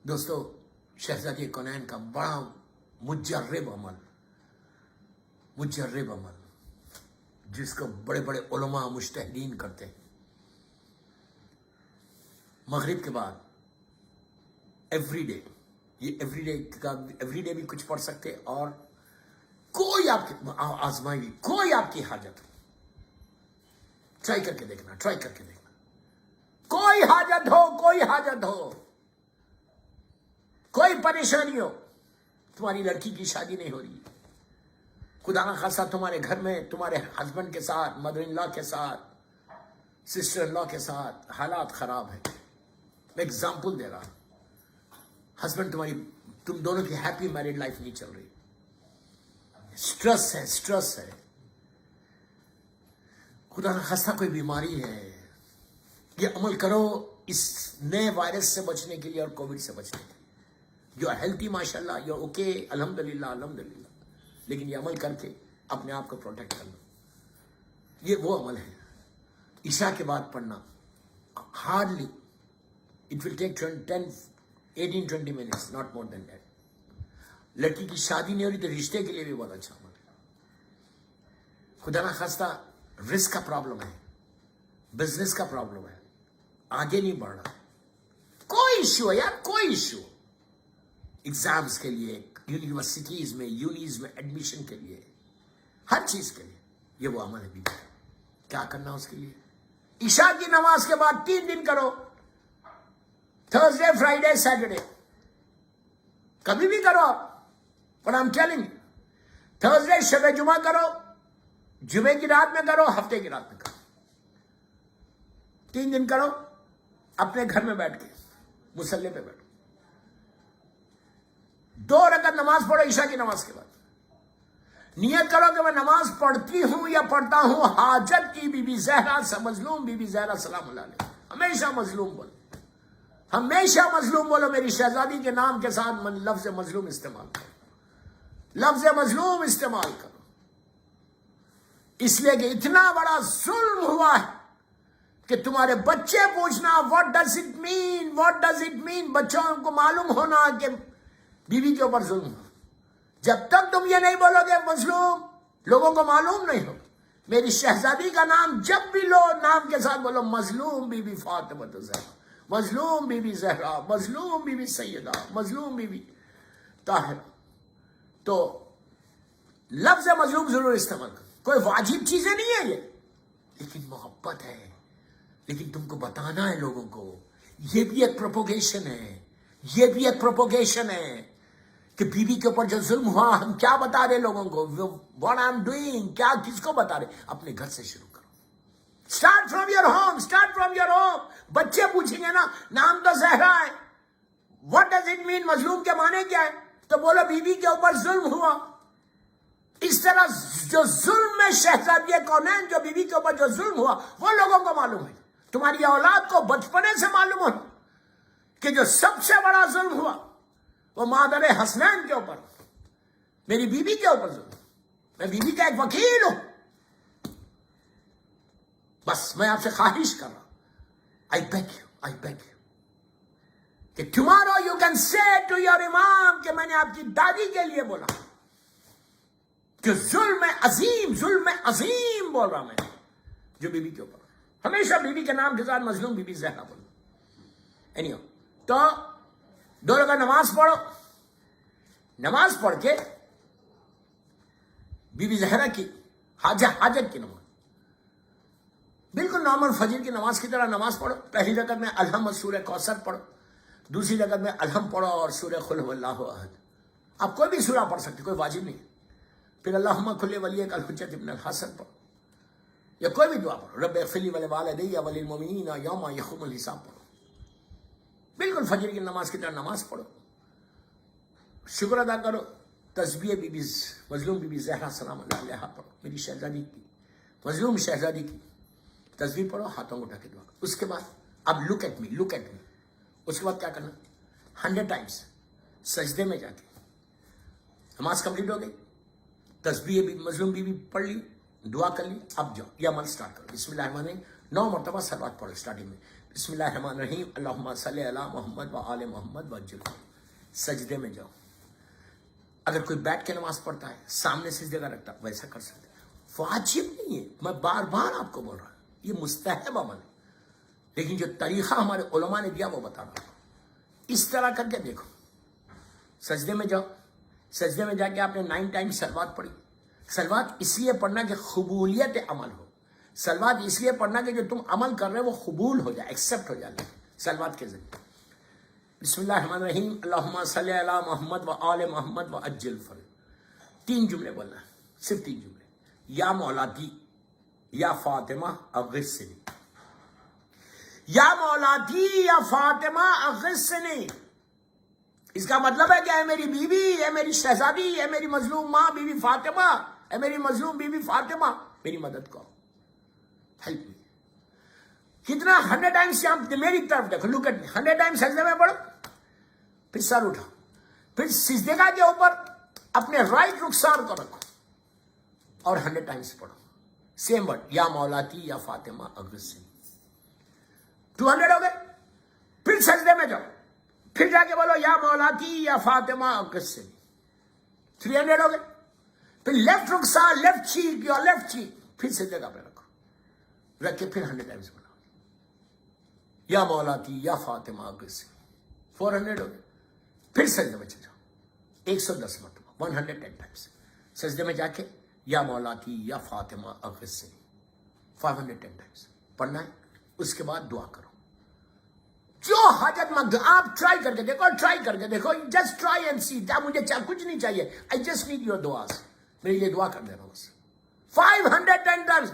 دوستو شہزادی کونین کا بڑا مجرب عمل جس کو بڑے بڑے علماء مجتہدین کرتے ہیں، مغرب کے بعد ایوری ڈے، یہ ایوری ڈے بھی کچھ پڑھ سکتے، اور کوئی آپ کی آزمائی، کوئی آپ کی حاجت ٹرائی کر کے دیکھنا، کوئی حاجت ہو، کوئی پریشانی ہو، تمہاری لڑکی کی شادی نہیں ہو رہی، خدا نہ خواستہ تمہارے گھر میں تمہارے ہسبینڈ کے ساتھ، مدر ان لا کے ساتھ، سسٹر ان لا کے ساتھ حالات خراب ہیں، میں ایگزامپل دے رہا ہوں، ہسبینڈ تم دونوں کی ہیپی میرڈ لائف نہیں چل رہی، سٹریس ہے، خدا نہ خواستہ کوئی بیماری ہے، یہ عمل کرو اس نئے وائرس سے بچنے کے لیے اور کووڈ سے بچنے کے لیے۔ جو ہیلتھی ماشاءاللہ، یو اوکے، الحمدللہ، لیکن یہ عمل کر کے اپنے آپ کو پروٹیکٹ کرنا، یہ وہ عمل ہے۔ عشاء کے بعد پڑھنا، hardly it will take 18-20 minutes, not more than that. لڑکی کی شادی نہیں ہو رہی تو رشتے کے لیے بھی بہت اچھا عمل ہے۔ خدا نہ خواستہ رسک کا پرابلم ہے، بزنس کا پرابلم ہے، آگے نہیں بڑھ رہا، کوئی ایشو ہے یار، کوئی ایشو، ایگزامز کے لیے، یونیورسٹیز میں، یونیز میں ایڈمیشن کے لیے، ہر چیز کے لیے، یہ وہ عمل ہے بھی۔ کیا کرنا اس کے لیے؟ عشاء کی نماز کے بعد 3 دن کرو، تھرسڈے، فرائیڈے، سیٹرڈے، کبھی بھی کرو، پر I'm telling you، تھرسڈے شب جمعہ کرو، جمعے کی رات میں کرو، ہفتے کی رات میں کرو، 3 دن کرو، اپنے گھر میں بیٹھ کے مصلی پہ بیٹھو، 2 رکعت نماز پڑھو عشاء کی نماز کے بعد، نیت کرو کہ میں نماز پڑھتی ہوں یا پڑھتا ہوں حاجت کی بی بی زہرا سے، مظلوم بی بی زہرا سلام اللہ علیہ، ہمیشہ مظلوم بولو، میری شہزادی کے نام کے ساتھ لفظ مظلوم استعمال کرو، اس لیے کہ اتنا بڑا ظلم ہوا ہے کہ تمہارے بچے پوچھنا what does it mean، بچوں کو معلوم ہونا کہ بیوی کے اوپر ظلم ہو۔ جب تک تم یہ نہیں بولو گے مظلوم، لوگوں کو معلوم نہیں ہو، میری شہزادی کا نام جب بھی لو، نام کے ساتھ بولو مظلوم بی بی فاطمہ زہرا، مظلوم بی بی زہرا، مظلوم بی بی سیدہ، مظلوم بی بی طاہرہ، تو لفظ مظلوم ضرور استعمال کرو، کوئی واجب چیزیں نہیں ہے یہ، لیکن محبت ہے، لیکن تم کو بتانا ہے لوگوں کو، یہ بھی ایک پروپوگیشن ہے، کہ بیوی کے اوپر جو ظلم ہوا، ہم کیا بتا رہے لوگوں کو، what I'm doing، کیا کس کو بتا رہے، اپنے گھر سے شروع کرو، start from your home، بچے پوچھیں گے نا، نام تو زہرا ہے، what does it mean، مظلوم کے معنی کیا ہے، تو بولو بیوی کے اوپر ظلم ہوا۔ اس طرح جو ظلم میں شہزادی کونین، جو بیوی کے اوپر جو ظلم ہوا، وہ لوگوں کو معلوم ہے، تمہاری اولاد کو بچپنے سے معلوم ہو کہ جو سب سے بڑا ظلم ہوا وہ مادر حسنین کے اوپر، میری بیوی کے اوپر ظلم، میں بیوی کا ایک وکیل ہوں، بس میں آپ سے خواہش کر رہا ہوں، I beg you کہ tomorrow you can say to your امام کہ میں نے آپ کی دادی کے لیے بولا کہ ظلم عظیم بول رہا میں، جو بیوی کے اوپر، ہمیشہ بیوی کے نام کے ساتھ مظلوم بی بی زہرا بولو۔ تو 2 رکعت نماز پڑھو، نماز پڑھ کے بی بی زہرا کی حاجت کی نماز، بالکل نارمل فجر کی نماز کی طرح نماز پڑھو، پہلی رکعت میں الحم اور سورہ کوثر پڑھو، دوسری رکعت میں الحم پڑھو اور سورہ قل هو اللہ احد، آپ کوئی بھی سورہ پڑھ سکتے، کوئی واجب نہیں، پھر اللہم کل ولیک الحجۃ ابن الحسن پڑھو، یا کوئی بھی دعا پڑھو، رب اغفر لی ولوالدی وللمؤمنین یوم یقوم الحساب پڑھو، بالکل فجر کی نماز کی طرح نماز پڑھو، شکر ادا کرو، تسبیح مظلوم بی بی زہرا سلام اللہ علیہا پڑھو، میری شہزادی کی، مظلوم شہزادی کی تسبیح پڑھو، ہاتھوں کو اٹھا کے دعا کرو۔ اس کے بعد اب look at me، اس کے بعد کیا کرنا، 100 ٹائمز سجدے میں جا کے، نماز کمپلیٹ ہو گئی، تسبیح بھی مظلوم بی بی پڑھ لی، دعا کر لی، اب جاؤ یہ عمل سٹارٹ کرو، بسم اللہ الرحمن الرحیم 9 مرتبہ سلوات پڑھو، اسٹارٹنگ میں بسم اللہ الرحمن الرحیم اللہم صلی علی محمد و آل محمد وعجل. سجدے میں جاؤ. اگر کوئی بیٹھ کے نماز پڑھتا ہے سامنے سجدے کا رکھتا ویسا کر سکتے ہیں. واجب نہیں ہے, میں بار بار آپ کو بول رہا ہوں, یہ مستحب عمل ہے, لیکن جو طریقہ ہمارے علماء نے دیا وہ بتا رہا ہوں. اس طرح کر کے دیکھو. سجدے میں جاؤ. سجدے میں جا کے آپ نے 9 ٹائمز سلوات پڑھی. سلوات اس لیے پڑھنا کہ قبولیت عمل ہو. سلوات اس لیے پڑھنا کہ جو تم عمل کر رہے ہو وہ قبول ہو جائے, ایکسیپٹ ہو جائے سلوات کے ذریعے. بسم اللہ الرحمن الرحیم اللہم صلی علی محمد و آل محمد و عجل فرج. 3 جملے بولنا ہے, صرف 3 جملے. یا مولاتی یا فاطمہ اغثنی, یا مولاتی یا فاطمہ اغثنی. اس کا مطلب ہے کہ اے میری بیوی, اے میری شہزادی, اے میری مظلوم ماں بیوی فاطمہ, اے میری مظلوم بیوی فاطمہ, میری مدد کرو, ہیلپ می. کتنا 100 ٹائمز آپ میری طرف دیکھو, لک ایٹ می. 100 ٹائمز سجدے میں پڑھو, پھر سر اٹھاؤ, پھر سجدے کے اوپر اپنے رائٹ رخسار کو رکھو اور 100 ٹائمز پڑھو سیم ورڈ, یا مولاتی یا فاطمہ اغثنی. 200 ہو گئے. پھر سجدے میں جاؤ, پھر جا کے بولو یا مولاتی یا فاطمہ اغثنی. 300 ہو گئے. پھر لیفٹ رخسار, لیفٹ چیک, یا لیفٹ چیک, پھر سجدے کا پہ رکھو, رکھ کے پھر 100 ٹائمز بولو یا مولاتی یا فاطمہ اغثنی. 400 ہو گئے. پھر سجدے میں چل جاؤ 110 مرتبہ, 110 ٹائمز. سجدے میں جا کے یا مولاتی یا فاطمہ اغثنی 510 ٹائمز پڑھنا ہے. اس کے بعد دعا کرو جو حاجت مند. آپ ٹرائی کر کے دیکھو, ٹرائی کر کے دیکھو, جسٹ ٹرائی اینڈ سی. مجھے کچھ نہیں چاہیے, آئی جسٹ نیڈ یور دعاز. میرے لیے دعا کر دینا بس. 510 ٹائمز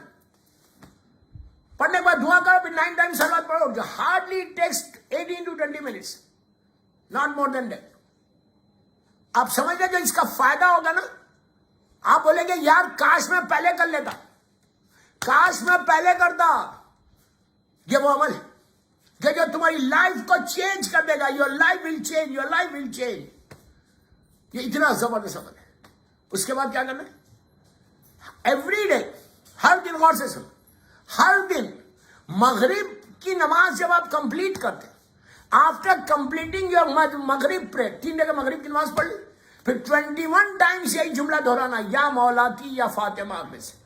پڑھنے کے بعد دعا کرو, پھر 9 ٹائمز سلوات پڑھو. جو hardly takes 18 to 20 minutes, not more than that. آپ سمجھ لیں جو اس کا فائدہ ہوگا نا, آپ بولیں گے یار کاش میں پہلے کر لیتا, کاش میں پہلے کرتا. یہ وہ عمل ہے کہ جو تمہاری لائف کو چینج کر دے گا. Your life will change, your life will change. یہ اتنا زبردست عمل ہے. اس کے بعد کیا کرنا ہے؟ ایوری ڈے, ہر دن غور سے سنو, ہر دن مغرب کی نماز جب آپ کمپلیٹ کرتے, آفٹر کمپلیٹنگ یور مغرب پریئر, 3 ڈے کا مغرب کی نماز پڑھ لی, پھر 21 ٹائمز یہی جملہ دہرانا, یا مولاتی یا فاطمہ میں سے.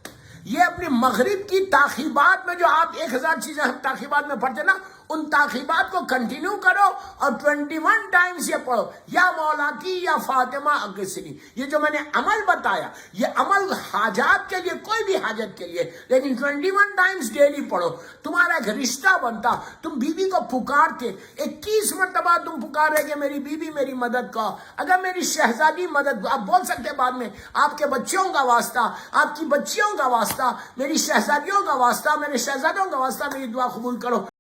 یہ اپنی مغرب کی تاخیبات میں جو آپ 1000 چیزیں ہم تاخیبات میں پڑھتے نا, ان تاخیبات کو کنٹینیو کرو اور 21 ٹائمز یہ پڑھو, یا مولاتی یا فاطمہ اغثنی. یہ جو میں نے عمل بتایا, یہ عمل حاجات کے لیے, کوئی بھی حاجت کے لیے, لیکن 21 ٹائمز ڈیلی پڑھو. تمہارا ایک رشتہ بنتا. تم بیوی کو پکارتے, 21 مرتبہ تم پکارے کہ میری بیوی میری مدد کا, اگر میری شہزادی مدد. آپ بول سکتے بعد میں, آپ کے بچوں کا واسطہ, آپ کی بچیوں کا واسطہ, میری شہزادیوں کا واسطہ, میرے شہزادوں کا واسطہ, میری دعا قبول کرو.